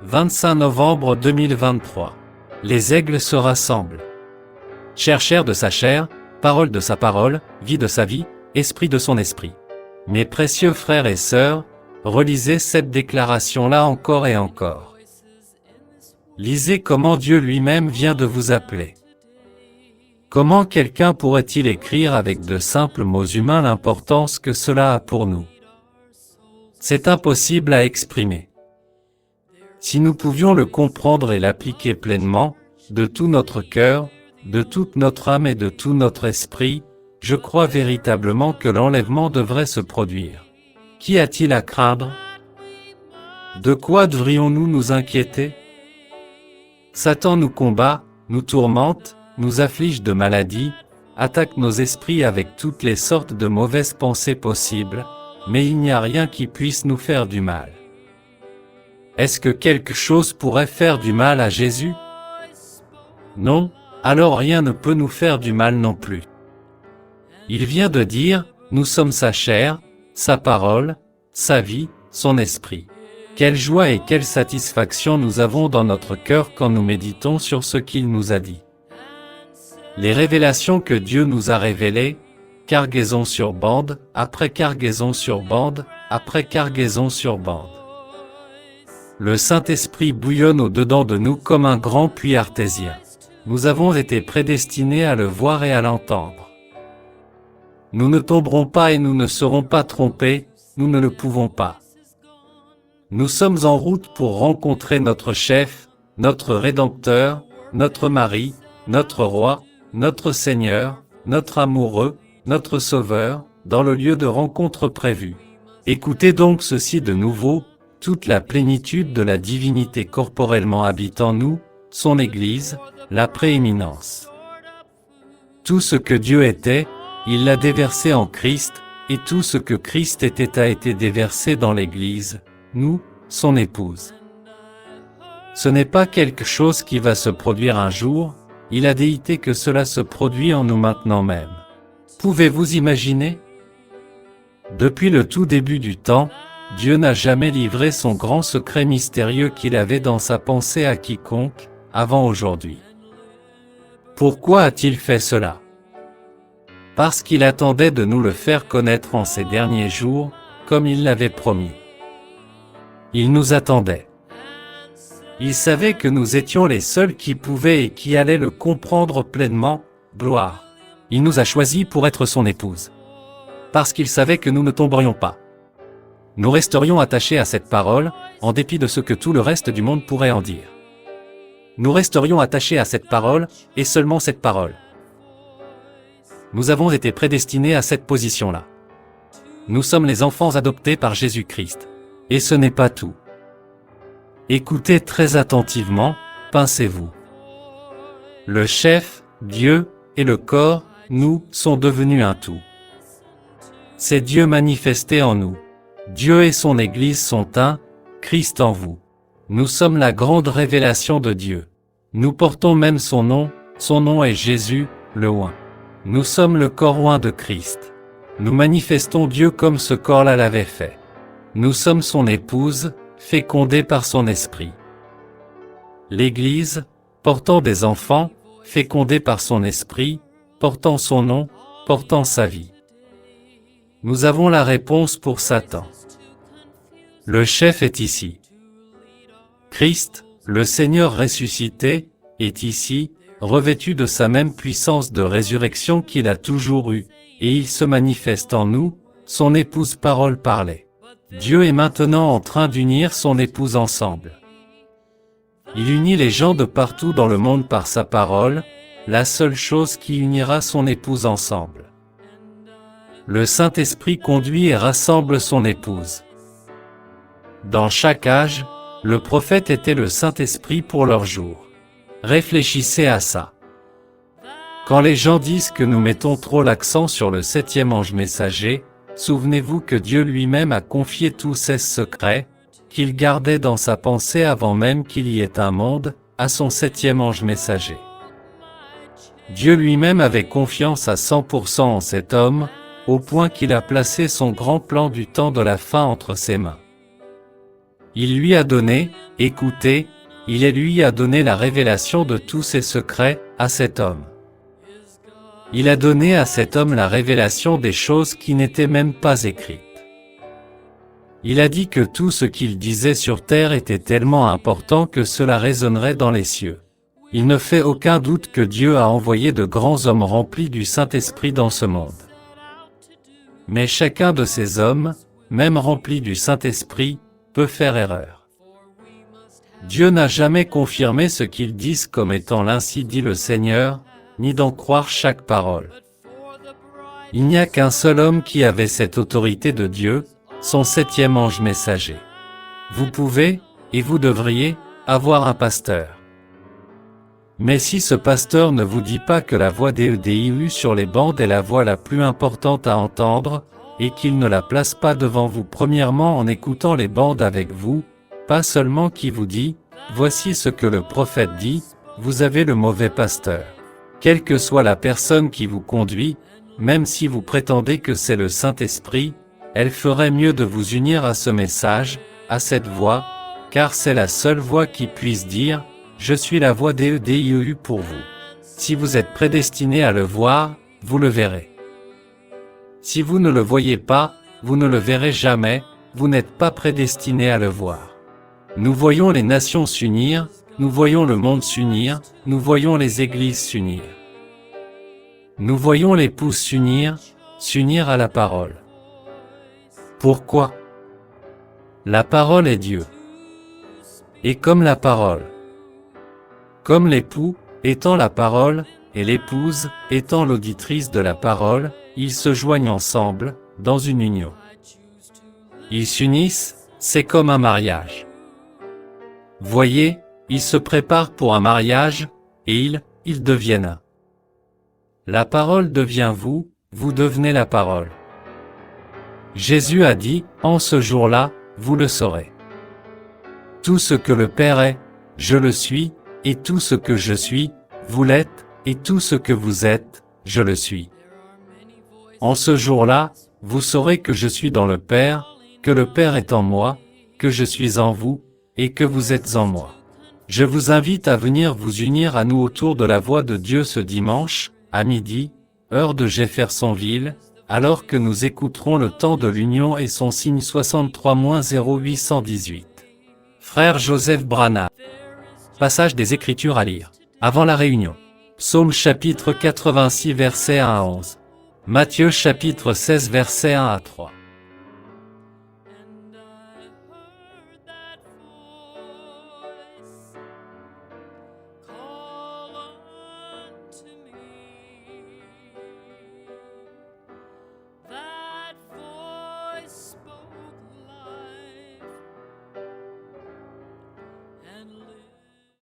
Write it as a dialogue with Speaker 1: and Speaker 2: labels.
Speaker 1: 25 novembre 2023. Les aigles se rassemblent. Chair de sa chair, parole de sa parole, vie de sa vie, esprit de son esprit. Mes précieux frères et sœurs, relisez cette déclaration-là encore et encore. Lisez comment Dieu lui-même vient de vous appeler. Comment quelqu'un pourrait-il écrire avec de simples mots humains l'importance que cela a pour nous? C'est impossible à exprimer. Si nous pouvions le comprendre et l'appliquer pleinement, de tout notre cœur, de toute notre âme et de tout notre esprit, je crois véritablement que l'enlèvement devrait se produire. Qu'y a-t-il à craindre? De quoi devrions-nous nous inquiéter? Satan nous combat, nous tourmente, nous afflige de maladies, attaque nos esprits avec toutes les sortes de mauvaises pensées possibles, mais il n'y a rien qui puisse nous faire du mal. Est-ce que quelque chose pourrait faire du mal à Jésus? Non, alors rien ne peut nous faire du mal non plus. Il vient de dire, nous sommes sa chair, sa parole, sa vie, son esprit. Quelle joie et quelle satisfaction nous avons dans notre cœur quand nous méditons sur ce qu'il nous a dit. Les révélations que Dieu nous a révélées, cargaison sur bande, après cargaison sur bande, après cargaison sur bande. Le Saint-Esprit bouillonne au-dedans de nous comme un grand puits artésien. Nous avons été prédestinés à le voir et à l'entendre. Nous ne tomberons pas et nous ne serons pas trompés, nous ne le pouvons pas. Nous sommes en route pour rencontrer notre chef, notre Rédempteur, notre mari, notre roi, notre Seigneur, notre amoureux, notre Sauveur, dans le lieu de rencontre prévu. Écoutez donc ceci de nouveau, toute la plénitude de la divinité corporellement habite en nous, son Église, la prééminence. Tout ce que Dieu était, il l'a déversé en Christ, et tout ce que Christ était a été déversé dans l'Église, nous, son épouse. Ce n'est pas quelque chose qui va se produire un jour, il a déité que cela se produit en nous maintenant même. Pouvez-vous imaginer? Depuis le tout début du temps, Dieu n'a jamais livré son grand secret mystérieux qu'il avait dans sa pensée à quiconque, avant aujourd'hui. Pourquoi a-t-il fait cela? Parce qu'il attendait de nous le faire connaître en ces derniers jours, comme il l'avait promis. Il nous attendait. Il savait que nous étions les seuls qui pouvaient et qui allaient le comprendre pleinement, gloire. Il nous a choisis pour être son épouse. Parce qu'il savait que nous ne tomberions pas. Nous resterions attachés à cette parole, en dépit de ce que tout le reste du monde pourrait en dire. Nous resterions attachés à cette parole, et seulement cette parole. Nous avons été prédestinés à cette position-là. Nous sommes les enfants adoptés par Jésus-Christ. Et ce n'est pas tout. Écoutez très attentivement, pincez-vous. Le chef, Dieu, et le corps, nous, sont devenus un tout. C'est Dieu manifesté en nous. Dieu et son Église sont un, Christ en vous. Nous sommes la grande révélation de Dieu. Nous portons même son nom est Jésus, le oint. Nous sommes le corps oint de Christ. Nous manifestons Dieu comme ce corps-là l'avait fait. Nous sommes son épouse, fécondée par son esprit. L'Église, portant des enfants, fécondée par son esprit, portant son nom, portant sa vie. Nous avons la réponse pour Satan. Le chef est ici. Christ, le Seigneur ressuscité, est ici, revêtu de sa même puissance de résurrection qu'il a toujours eue, et il se manifeste en nous, son épouse parole parlée. Dieu est maintenant en train d'unir son épouse ensemble. Il unit les gens de partout dans le monde par sa parole, la seule chose qui unira son épouse ensemble. Le Saint-Esprit conduit et rassemble son épouse. Dans chaque âge, le prophète était le Saint-Esprit pour leur jour. Réfléchissez à ça. Quand les gens disent que nous mettons trop l'accent sur le 7e ange messager, souvenez-vous que Dieu lui-même a confié tous ses secrets, qu'il gardait dans sa pensée avant même qu'il y ait un monde, à son 7e ange messager. Dieu lui-même avait confiance à 100% en cet homme, au point qu'il a placé son grand plan du temps de la fin entre ses mains. Il lui a donné, écoutez, il lui a donné la révélation de tous ses secrets, à cet homme. Il a donné à cet homme la révélation des choses qui n'étaient même pas écrites. Il a dit que tout ce qu'il disait sur terre était tellement important que cela résonnerait dans les cieux. Il ne fait aucun doute que Dieu a envoyé de grands hommes remplis du Saint-Esprit dans ce monde. Mais chacun de ces hommes, même remplis du Saint-Esprit, peut faire erreur. Dieu n'a jamais confirmé ce qu'ils disent comme étant l'ainsi dit le Seigneur, ni d'en croire chaque parole. Il n'y a qu'un seul homme qui avait cette autorité de Dieu, son septième ange messager. Vous pouvez, et vous devriez, avoir un pasteur. Mais si ce pasteur ne vous dit pas que la voix d'EDIU sur les bandes est la voix la plus importante à entendre, et qu'il ne la place pas devant vous premièrement en écoutant les bandes avec vous, pas seulement qui vous dit, voici ce que le prophète dit, vous avez le mauvais pasteur. Quelle que soit la personne qui vous conduit, même si vous prétendez que c'est le Saint-Esprit, elle ferait mieux de vous unir à ce message, à cette voix, car c'est la seule voix qui puisse dire, je suis la voix d'EDIU pour vous. Si vous êtes prédestiné à le voir, vous le verrez. Si vous ne le voyez pas, vous ne le verrez jamais, vous n'êtes pas prédestiné à le voir. Nous voyons les nations s'unir, nous voyons le monde s'unir, nous voyons les églises s'unir. Nous voyons l'épouse s'unir à la parole. Pourquoi? La parole est Dieu. Et comme la parole. Comme l'époux, étant la parole, et l'épouse, étant l'auditrice de la parole, ils se joignent ensemble, dans une union. Ils s'unissent, c'est comme un mariage. Voyez, ils se préparent pour un mariage, et ils deviennent un. La parole devient vous, vous devenez la parole. Jésus a dit, en ce jour-là, vous le saurez. Tout ce que le Père est, je le suis, et tout ce que je suis, vous l'êtes, et tout ce que vous êtes, je le suis. En ce jour-là, vous saurez que je suis dans le Père, que le Père est en moi, que je suis en vous, et que vous êtes en moi. Je vous invite à venir vous unir à nous autour de la voix de Dieu ce dimanche, à midi, heure de Jeffersonville, alors que nous écouterons le temps de l'union et son signe 63-0818. Frère Joseph Branham. Passage des Écritures à lire. Avant la réunion. Psaume chapitre 86 versets 1 à 11. Matthieu chapitre 16 versets 1 à 3.